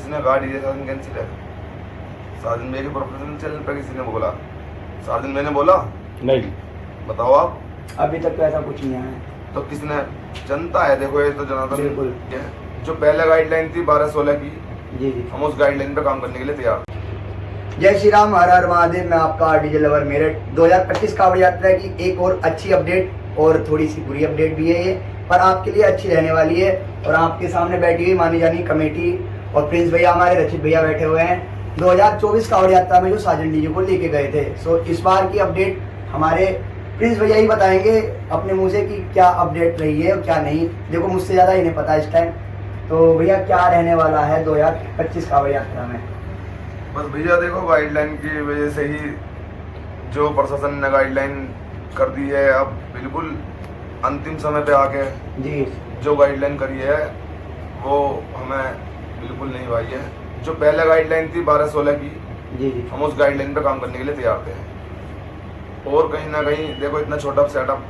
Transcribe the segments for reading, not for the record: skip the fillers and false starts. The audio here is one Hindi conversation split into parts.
किसने कहा डीजे साजन कैंसिल है? साजन मेरे प्रोफेशनल चैनल पे किसी ने बोला? साजन मैंने बोला? नहीं, बताओ आप। अभी तक तो ऐसा कुछ नहीं आया। तो किसने? जनता है, देखो ये तो जनार्दन बिल्कुल। है। जो पहले गाइडलाइन थी 12-16 की, जी जी। हम उस गाइडलाइन पे काम करने के लिए तैयार थे। जय श्री राम, हर हर महादेव। मैं आपका डीजे लवर मेरठ। 2025 कावड़ यात्रा की एक और अच्छी अपडेट और थोड़ी सी बुरी अपडेट भी है ये, पर आपके लिए अच्छी रहने वाली है। और आपके सामने बैठी हुई मानी जानी कमेटी और प्रिंस भैया, हमारे रचित भैया बैठे हुए हैं। 2024 कावड़ यात्रा में जो साजन डीजे को लेके गए थे, सो इस बार की अपडेट हमारे प्रिंस भैया ही बताएंगे अपने मुंह से कि क्या अपडेट रही है और क्या नहीं। देखो मुझसे ज़्यादा इन्हें पता है इस टाइम। तो भैया क्या रहने वाला है 2025 कावड़ यात्रा में? बस भैया देखो, गाइडलाइन की वजह से ही जो प्रशासन ने गाइडलाइन कर दी है, अब बिल्कुल अंतिम समय पे आके जी। जो गाइडलाइन करी है वो हमें बिल्कुल नहीं भाई है। जो पहले गाइडलाइन थी 12-16 की, जी जी। हम उस गाइडलाइन पे काम करने के लिए तैयार थे। और कहीं ना कहीं देखो, इतना छोटा सेटअप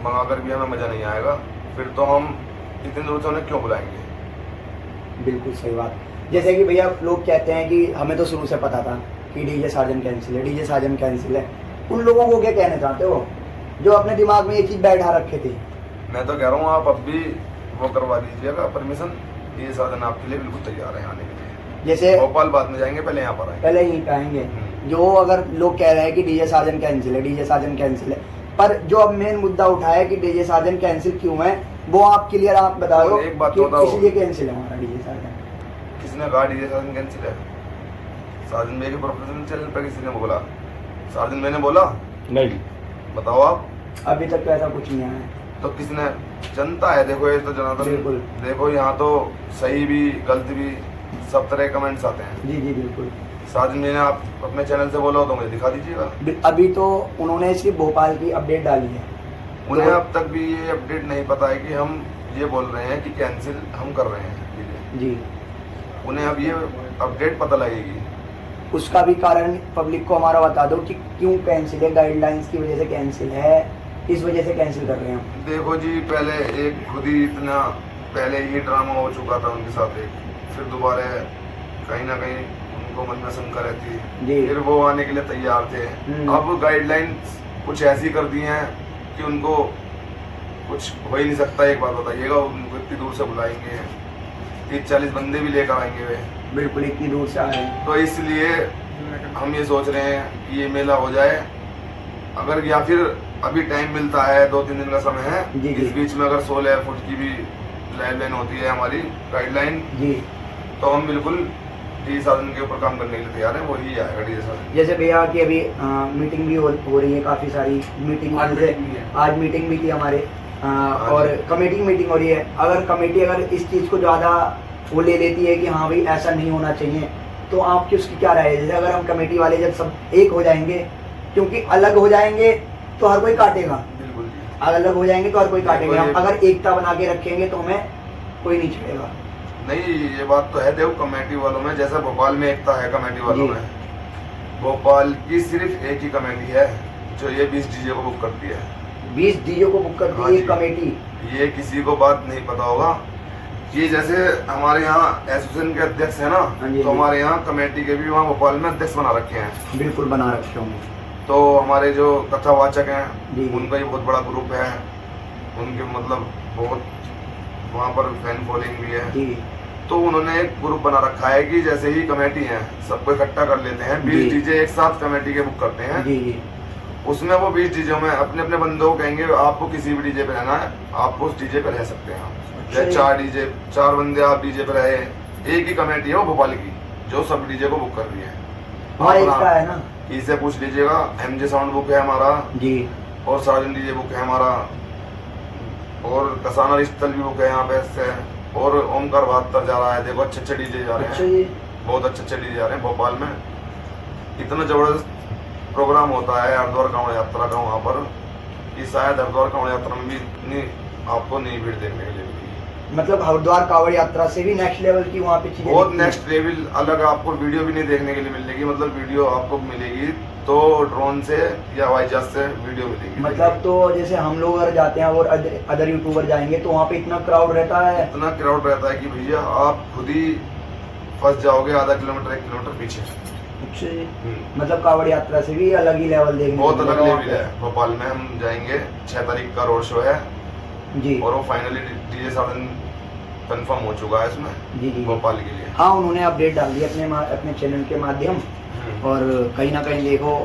मंगा कर भी हमें मज़ा नहीं आएगा, फिर तो हम इतने दूर से उन्हें क्यों बुलाएंगे? बिल्कुल सही बात। जैसे कि भैया लोग कहते हैं कि हमें तो शुरू से पता था कि डीजे साजन कैंसिल है, डीजे साजन कैंसिल है। उन लोगों को क्या कहना चाहते हो जो अपने दिमाग में ये चीज़ बैठा रखे थे? मैं तो कह रहा हूँ आप अब भी वो करवा दीजिएगा परमिशन। ये साधन आपके लिए बिल्कुल तैयार है आने के लिए। जैसे भोपाल बाद में जाएंगे, पहले यहाँ पर आएंगे। पहले यहीं पे आएंगे। जो अगर लोग कह रहे हैं कि डीजे साजन कैंसिल है, डीजे साजन कैंसिल है, पर जो अब मेन मुद्दा उठा है कि डीजे साजन कैंसिल क्यों है, वो आप क्लियर आप बता दो। एक बात कि बताओ, इसलिए कैंसिल है हमारा डीजे साजन। किसने कहा डीजे साजन कैंसिल है? साजन मेरे प्रोफेशनल चैनल पे किसी ने बोला? साजन मैंने बोला? नहीं, बताओ आप। अभी तक तो ऐसा कुछ नहीं आया। तो किसने? जनता है, देखो ये तो जनार्दन। बिल्कुल। देखो यहाँ तो सही भी गलत भी सब तरह कमेंट्स आते हैं। जी जी बिल्कुल। साजन मैंने आप अपने चैनल से बोला हो तो मुझे दिखा दीजिएगा। अभी तो उन्होंने सिर्फ भोपाल की अपडेट डाली है। उन्हें अब तक भी ये अपडेट नहीं पता है कि हम ये बोल रहे हैं कि कैंसिल हम कर रहे हैं। जी। उन्हें अब ये अपडेट पता लगेगी। उसका भी कारण पब्लिक को हमारा बता दो कि क्यों कैंसिल है। गाइडलाइंस की वजह से कैंसिल है, इस वजह से कैंसिल कर रहे हैं हम। देखो जी, पहले एक खुद ही इतना पहले ही ड्रामा हो चुका था उनके साथ एक, फिर दोबारा कहीं ना कहीं उनको मन में शंका रहती है, जी। फिर वो आने के लिए तैयार थे। अब गाइडलाइंस कुछ ऐसी कर दी हैं कि उनको कुछ हो ही नहीं सकता। एक बात बताइएगा, उनको इतनी दूर से बुलाएंगे, 30-40 बंदे भी लेकर आएंगे वे, बिल्कुल इतनी दूर से आ रहे हैं। तो इसलिए हम ये सोच रहे हैं कि ये मेला हो जाए। अगर या फिर अभी टाइम मिलता है, 2-3 दिन का समय है, जी, जी। इस बीच में अगर 16 फुट की भी लाइन होती है हमारी गाइडलाइन, जी। तो हम बिल्कुल डीजे साधन के ऊपर काम करने के लिए तैयार हैं। वही आएगा डीजे साधन। जैसे भैया की अभी मीटिंग भी हो रही है, काफ़ी सारी मीटिंग आज मीटिंग भी थी हमारे और कमेटी की मीटिंग हो रही है। अगर कमेटी अगर इस चीज़ को ज़्यादा वो ले लेती है कि हाँ भाई ऐसा नहीं होना चाहिए, तो आपकी उसकी क्या राय है? जैसे अगर हम कमेटी वाले जब सब एक हो जाएंगे, क्योंकि अलग हो जाएंगे तो हर कोई काटेगा। बिल्कुल जी। अलग हो जाएंगे तो हर कोई काटेंगे। हम बिल्कुल। अगर एकता बना के रखेंगे तो हमें कोई नहीं छेड़ेगा। नहीं, ये बात तो है। देखो कमेटी वालों में, जैसा भोपाल में एकता है कमेटी वालों जी। में, भोपाल की सिर्फ एक ही कमेटी है जो ये 20 डीजे को बुक करती है। 20 डीजे को बुक करती हाँ है जी। कमेटी। ये किसी को बात नहीं पता होगा। ये जैसे हमारे यहाँ एसोसिएशन के अध्यक्ष है ना, हाँ जी, तो हमारे यहाँ कमेटी के भी वहाँ भोपाल में अध्यक्ष बना रखे हैं। बिल्कुल बना रखे होंगे। तो हमारे जो कथावाचक हैं, जी। उनका ये बहुत बड़ा ग्रुप है। उनके मतलब बहुत वहाँ पर फैन फॉलोइंग भी है। जी। तो उन्होंने एक ग्रुप बना रखा है कि जैसे ही कमेटी है सबको इकट्ठा कर लेते हैं, 20 जी। डीजे एक साथ कमेटी के बुक करते हैं। जी जी। उसमें वो 20 डीजे में अपने अपने बंदों को कहेंगे आपको किसी भी डीजे पे रहना है, आप उस डीजे पे रह सकते हैं। जैसे 4 बंदे आप डीजे पे रहे, एक ही कमेटी है वो भोपाल की जो सब डीजे को बुक कर रही है। हमारा इसका है ना, इससे पूछ लीजिएगा। एमजे साउंड बुक है हमारा जी। और साजन डीजे बुक है हमारा, और कसाना स्थल भी बुक है यहाँ पे से, और ओमकार 72 जा रहा है। देखो अच्छे अच्छे डीजे जा रहे अच्छा हैं, जी। बहुत अच्छे अच्छे डीजे जा रहे हैं भोपाल में। इतना जबरदस्त प्रोग्राम होता है हरिद्वार कांवड़ यात्रा का वहाँ पर कि शायद हरिद्वार कांवड़ यात्रा में भी इतनी आपको नहीं भीड़ देखने के लिए मिलेगी। मतलब हरिद्वार कांवड़ यात्रा से भी नेक्स्ट लेवल की वहाँ पे चीजें बहुत दिखती हैं। नेक्स्ट लेवल अलग आपको वीडियो भी नहीं देखने के लिए मिलेगी। मतलब वीडियो आपको मिलेगी तो ड्रोन से या हवाई जहाज से वीडियो मिलेगी। मतलब तो जैसे हम लोग अगर जाते हैं और अदर यूट्यूबर जाएंगे तो वहाँ पे इतना क्राउड रहता है। इतना क्राउड रहता है कि भैया आप खुद ही फंस जाओगे आधा किलोमीटर 1 किलोमीटर पीछे। अच्छा जी। मतलब कावड़ यात्रा से भी अलग ही लेवल देखने बहुत को अलग मिलेगा लेवल है। भोपाल में हम जाएंगे 6 तारीख का रोड शो है जी। और वो फाइनली डीजे साधन कंफर्म हो चुका है इसमें जी जी। भोपाल के लिए। हाँ, उन्होंने अपडेट डाल दी अपने चैनल के माध्यम। और कहीं ना कहीं देखो,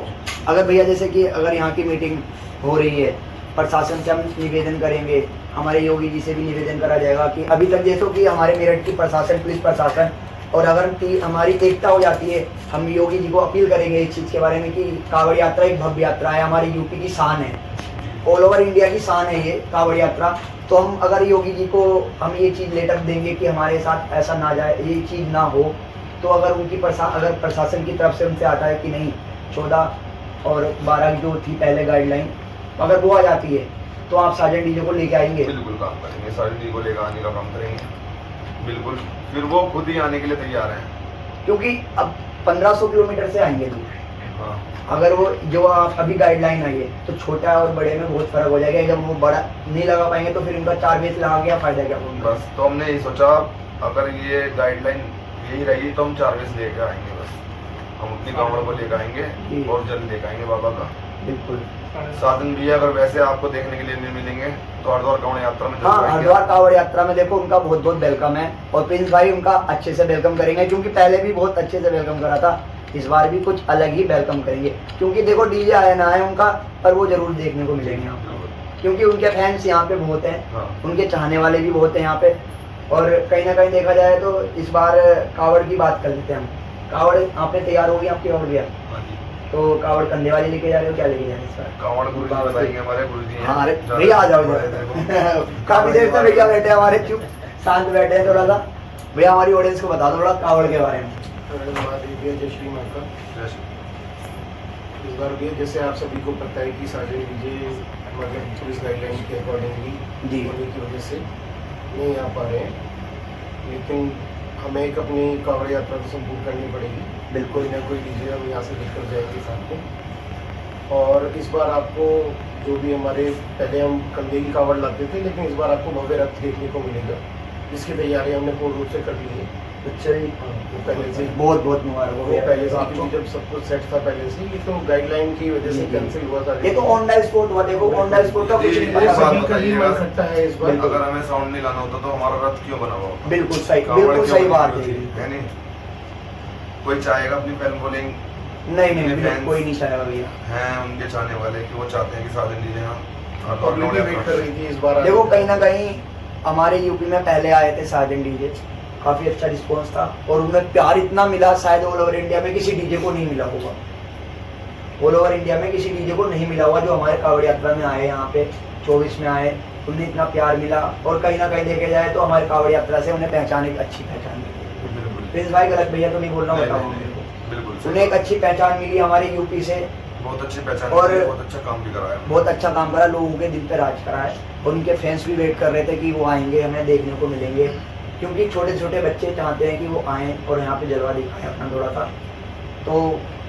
अगर भैया जैसे कि अगर यहाँ की मीटिंग हो रही है, प्रशासन से हम निवेदन करेंगे, हमारे योगी जी से भी निवेदन करा जाएगा कि अभी तक देखो कि हमारे मेरठ की प्रशासन, पुलिस प्रशासन, और अगर हमारी एकता हो जाती है, हम योगी जी को अपील करेंगे इस चीज़ के बारे में कि कांवड़ यात्रा एक भव्य यात्रा है, हमारी यूपी की शान है, ऑल ओवर इंडिया की शान है ये कांवड़ यात्रा। तो हम अगर योगी जी को हम ये चीज़ लेटर देंगे कि हमारे साथ ऐसा ना जाए, ये चीज़ ना हो, तो अगर उनकी अगर प्रशासन की तरफ से उनसे आता है कि नहीं 14 और 12 जो थी पहले गाइडलाइन, अगर वो आ जाती है तो आप साजन डीजे को लेके आएंगे? बिल्कुल काम करेंगे, साजन डीजे को लेकर आने का काम करेंगे बिल्कुल। फिर वो खुद ही आने के लिए तैयार हैं, क्योंकि अब 1500 किलोमीटर से आएंगे दूर। हाँ। अगर वो जो अभी गाइडलाइन आई है तो छोटा और बड़े में बहुत फर्क हो जाएगा। जब वो बड़ा नहीं लगा पाएंगे तो फिर उनका 4 बेस लगा गया, फायदा क्या होगा? बस तो हमने यही सोचा, अगर ये गाइडलाइन यही रही तो हम 4 बेस लेकर आएंगे। बस हम अपनी कांवड़ को लेकर आएंगे और जल लेकर आएंगे बाबा का। बिल्कुल। साधन भी अगर वैसे आपको देखने के लिए नहीं मिलेंगे तो हरिद्वार कांवड़ यात्रा में हाँ, हरिद्वार कांवड़ यात्रा में देखो उनका बहुत बहुत वेलकम है, और प्रिंस भाई उनका अच्छे से वेलकम करेंगे, क्योंकि पहले भी बहुत अच्छे से वेलकम करा था, इस बार भी कुछ अलग ही वेलकम करेंगे। क्योंकि देखो डीजे आए ना आए उनका, पर वो जरूर देखने को मिलेंगे आपको, क्योंकि उनके फैंस यहाँ पे बहुत हैं। हाँ। उनके उनके चाहने वाले भी बहुत हैं यहाँ पे। और कहीं ना कहीं देखा जाए तो इस बार कावड़ की बात कर लेते हैं हम। कावड़ आपने तैयार होगी आपकी और गया, तो कावड़ कंधे वाली लेके जा रहे हो, क्या लेके जा रहे हो इस बार? कांवड़ गुरु जी बताएंगे, हमारे गुरु जी हैं। हाँ, अरे भैया आ जाओ इधर। काफी देर से भैया बैठे हमारे, चुप शांत बैठे हैं थोड़ा सा। भैया हमारी ऑडियंस को बता दो थोड़ा कावड़ के बारे में। जय श्री माता। इस बार भी जैसे आप सभी को पता है कि साजन डीजे मतलब पुलिस गाइडलाइन के अकॉर्डिंगली जी। होने की वजह से नहीं आ पा रहे हैं, लेकिन हमें एक अपनी कांवड़ यात्रा तो संपूर्ण करनी पड़ेगी। बिल्कुल। कोई ना कोई डीजे हम यहाँ से लेकर जाएंगे साथ में। और इस बार आपको जो भी हमारे पहले हम कंधे की कांवड़ लाते थे, लेकिन इस बार आपको भव्य रथ देखने को मिलेगा, जिसकी तैयारी हमने पूर्ण रूप से कर ली है। अच्छा जी। वो पहले से बहुत बहुत मुबारक हो वो गया पहले से आपको। क्योंकि जब सब कुछ सेट था पहले से, ये तो गाइडलाइन की वजह से कैंसिल हुआ था। ये तो ऑन द स्पॉट हुआ, देखो ऑन द स्पॉट का कुछ नहीं ये पता। बात सभी का ही बन सकता है इस बार। अगर हमें साउंड नहीं लाना होता तो हमारा रथ क्यों बना हुआ होता? बिल्कुल सही, कांवड़ बिल्कुल क्यों सही बनी बात होती? है। है नहीं, कोई चाहेगा अपनी फिल्म बोलिंग नहीं नहीं, अपने बिल्कुल fans कोई नहीं चाहेगा भैया। हैं उनके चाहने वाले कि वो चाहते हैं कि साजन डीजे यहाँ पब्लिक भी वेट कर रही थी इस बार। देखो कहीं ना कहीं हमारे यूपी में पहले आए थे साजन डीजे, काफी अच्छा रिस्पॉन्स था, और उन्हें प्यार इतना मिला शायद ऑल ओवर इंडिया में किसी डीजे को नहीं मिला होगा। ऑल ओवर इंडिया में किसी डीजे को नहीं मिला होगा जो हमारे कांवड़ यात्रा में आए, यहाँ पे 24 में आए, उन्हें इतना प्यार मिला। और कहीं ना कहीं देखे जाए तो हमारे कांवड़ यात्रा से उन्हें पहचान, एक अच्छी पहचान मिली। प्रिंस भाई गलत भैया तो नहीं बोल रहा हूँ, बताओ मेरे को। बिल्कुल उन्हें एक अच्छी पहचान मिली हमारे यूपी से, बहुत अच्छी पहचान और की, बहुत अच्छा काम भी कराया। बहुत अच्छा काम करा, लोगों के दिल पे राज करा है। और उनके फैंस भी वेट कर रहे थे कि वो आएंगे, हमें देखने को मिलेंगे, क्योंकि छोटे छोटे बच्चे चाहते हैं कि वो आएँ और यहाँ पे जलवा दिखाएं अपना थोड़ा सा। तो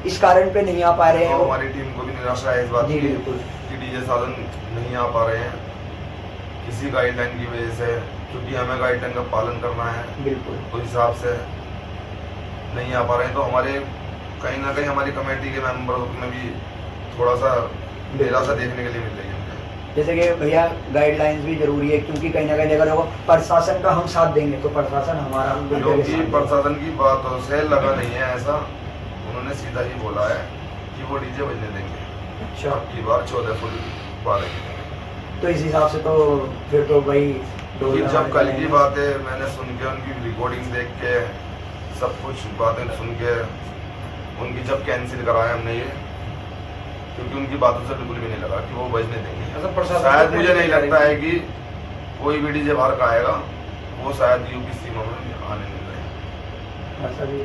इस कारण पे नहीं आ पा रहे हैं तो वो। हमारी टीम को भी निराशा है इस बात जी की बिल्कुल। कि डीजे साधन नहीं आ पा रहे हैं किसी गाइडलाइन की वजह से, क्योंकि हमें गाइडलाइन का पालन करना है, बिल्कुल उस हिसाब से नहीं आ पा रहे हैं। तो हमारे कहीं ना कहीं हमारी कमेटी के मेंबर में भी थोड़ा सा निराशा देखने के लिए मिल रही है। जैसे कि भैया गाइडलाइंस भी जरूरी है, क्योंकि कहीं ना कहीं अगर वो प्रशासन का हम साथ देंगे तो प्रशासन हमारा क्योंकि प्रशासन की बातों से लगा नहीं है ऐसा, उन्होंने सीधा ही बोला है कि वो डीजे बजने देंगे। अच्छा, अब की बार 14 फुल बारेंगे। तो इस हिसाब से तो फिर तो भाई क्योंकि जब कल की बातें मैंने सुन के, उनकी रिकॉर्डिंग देख के, सब कुछ बातें सुन के, उनकी जब कैंसिल कराया हमने ये, क्योंकि उनकी बातों से बिल्कुल भी नहीं लगा कि वो बजने देंगे। शायद मुझे नहीं लगता है कि कोई भी डीजे बाहर का आएगा वो शायद यूपी सीमा में आने नहीं रहे। ऐसा भी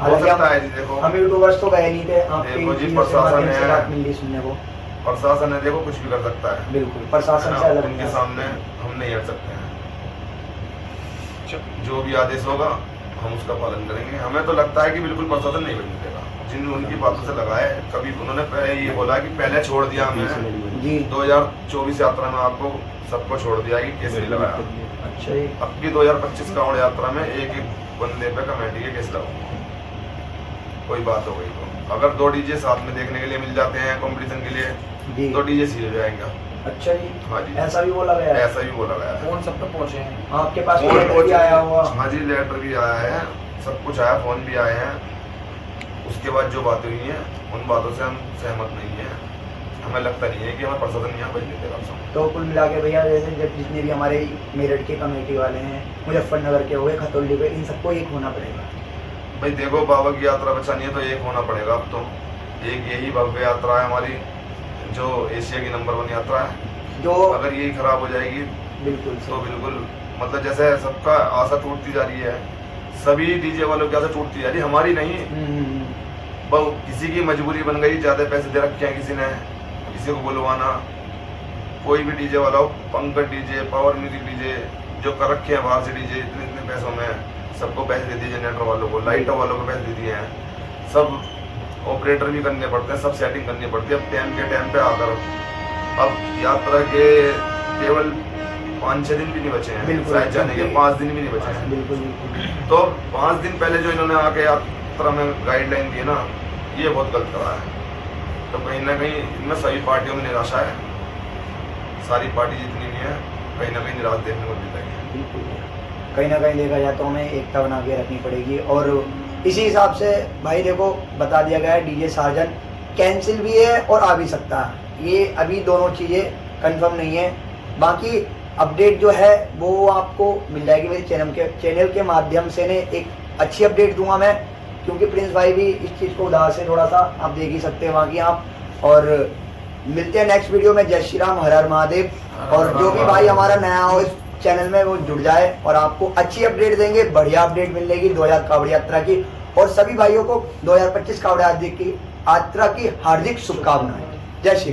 हो सकता है जी। देखो हम यूट्यूबर्स तो गए नहीं थे, आपके देखो जी, इंटरव्यू से प्रशासन माध्यम से है। बात मिली सुनने को। प्रशासन है, देखो कुछ भी कर सकता है। बिल्कुल, प्रशासन है से ना? अलग उनके नहीं सामने हम नहीं हट सकते हैं। जो भी आदेश होगा हम उसका पालन करेंगे। हमें तो लगता है कि बिल्कुल प्रशासन नहीं बजने देगा। जिन उनकी बातों से लगा है। कभी उन्होंने पहले ये बोला कि पहले छोड़ दिया हमने जी 2024 यात्रा में आपको सबको छोड़ दिया कि केस नहीं लगाया। अच्छा जी अब की 2025 कांवड़ यात्रा में एक बंदे पे कमेटी के केस लगाऊंगा। कोई बात हो गई तो अगर 2 डीजे साथ में देखने के लिए मिल जाते हैं कंपटीशन के लिए जी तो डीजे सीधे जाएंगे। अच्छा जी हाँ जी, ऐसा भी बोला गया है ऐसा भी बोला गया है। फोन सब तक पहुंचे हैं। आपके पास फोन लेटर भी आया हुआ हाँ जी, लेटर भी आया है, सब कुछ आया, फोन भी आए हैं। उसके बाद जो बातें हुई हैं उन बातों से हम सहमत नहीं है। हमें लगता नहीं है कि हमें प्रशासन यहाँ भेजने देगा सब। तो कुल मिला के भैया जैसे जब जितने भी हमारे मेरठ के कमेटी वाले हैं, मुजफ्फरनगर के हो गए, खतौली के, इन सबको एक होना पड़ेगा। भाई देखो, बाबा की यात्रा बचानी है तो एक होना पड़ेगा। अब तो एक यही भव्य यात्रा है हमारी, जो एशिया की नंबर 1 यात्रा है। जो अगर यही खराब हो जाएगी बिल्कुल तो बिल्कुल मतलब जैसे सबका आशा टूटती जा रही है, सभी डीजे वालों की आशा टूटती जा रही है, हमारी नहीं। किसी की मजबूरी बन गई, ज्यादा पैसे दे रखे हैं किसी ने, किसी को बुलवाना। कोई भी डीजे वाला हो, Pankaj DJ, power music DJ, जो कर रखे हैं बाहर से डीजे, इतने इतने पैसों में सबको पैसे दे दिए, जनरेटर वालों को, लाइटों वालों को पैसे दे दिए हैं। सब ऑपरेटर भी करने पड़ते हैं, सब सेटिंग करनी पड़ती है। अब टाइम के टाइम पे आकर अब यात्रा के केवल 5-6 दिन भी नहीं बचे हैं, बिल्कुल, शायद जाने के 5 दिन भी नहीं बचे हैं। बिल्कुल बिल्कुल तो 5 दिन पहले जो इन्होंने आके यात्रा में गाइडलाइन दी है ना, ये बहुत गलत करा है। तो कहीं ना कहीं इनमें सभी पार्टियों में निराशा है। सारी पार्टी जितनी भी है कहीं ना कहीं निराश देखने को मिल रही है। बिल्कुल कहीं ना कहीं देखा जाए तो हमें एकता बना के रखनी पड़ेगी। और इसी हिसाब से भाई देखो बता दिया गया है, डीजे साजन कैंसिल भी है और आ भी सकता है। ये अभी दोनों चीज़ें कंफर्म नहीं है। बाकी अपडेट जो है वो आपको मिल जाएगी मेरे चैनल के माध्यम से। ने एक अच्छी अपडेट दूंगा मैं, क्योंकि प्रिंस भाई भी इस चीज़ को उदास है थोड़ा सा, आप देख ही सकते हैं बाकी आप। और मिलते हैं नेक्स्ट वीडियो में। जय श्री राम, हर हर महादेव। और जो भी भाई हमारा नया हो इस चैनल में वो जुड़ जाए और आपको अच्छी अपडेट देंगे, बढ़िया अपडेट मिलेगी 2000 कावड़ यात्रा की। और सभी भाइयों को 2025 कावड़ यात्रा की हार्दिक शुभकामनाएं। जय श्री राम।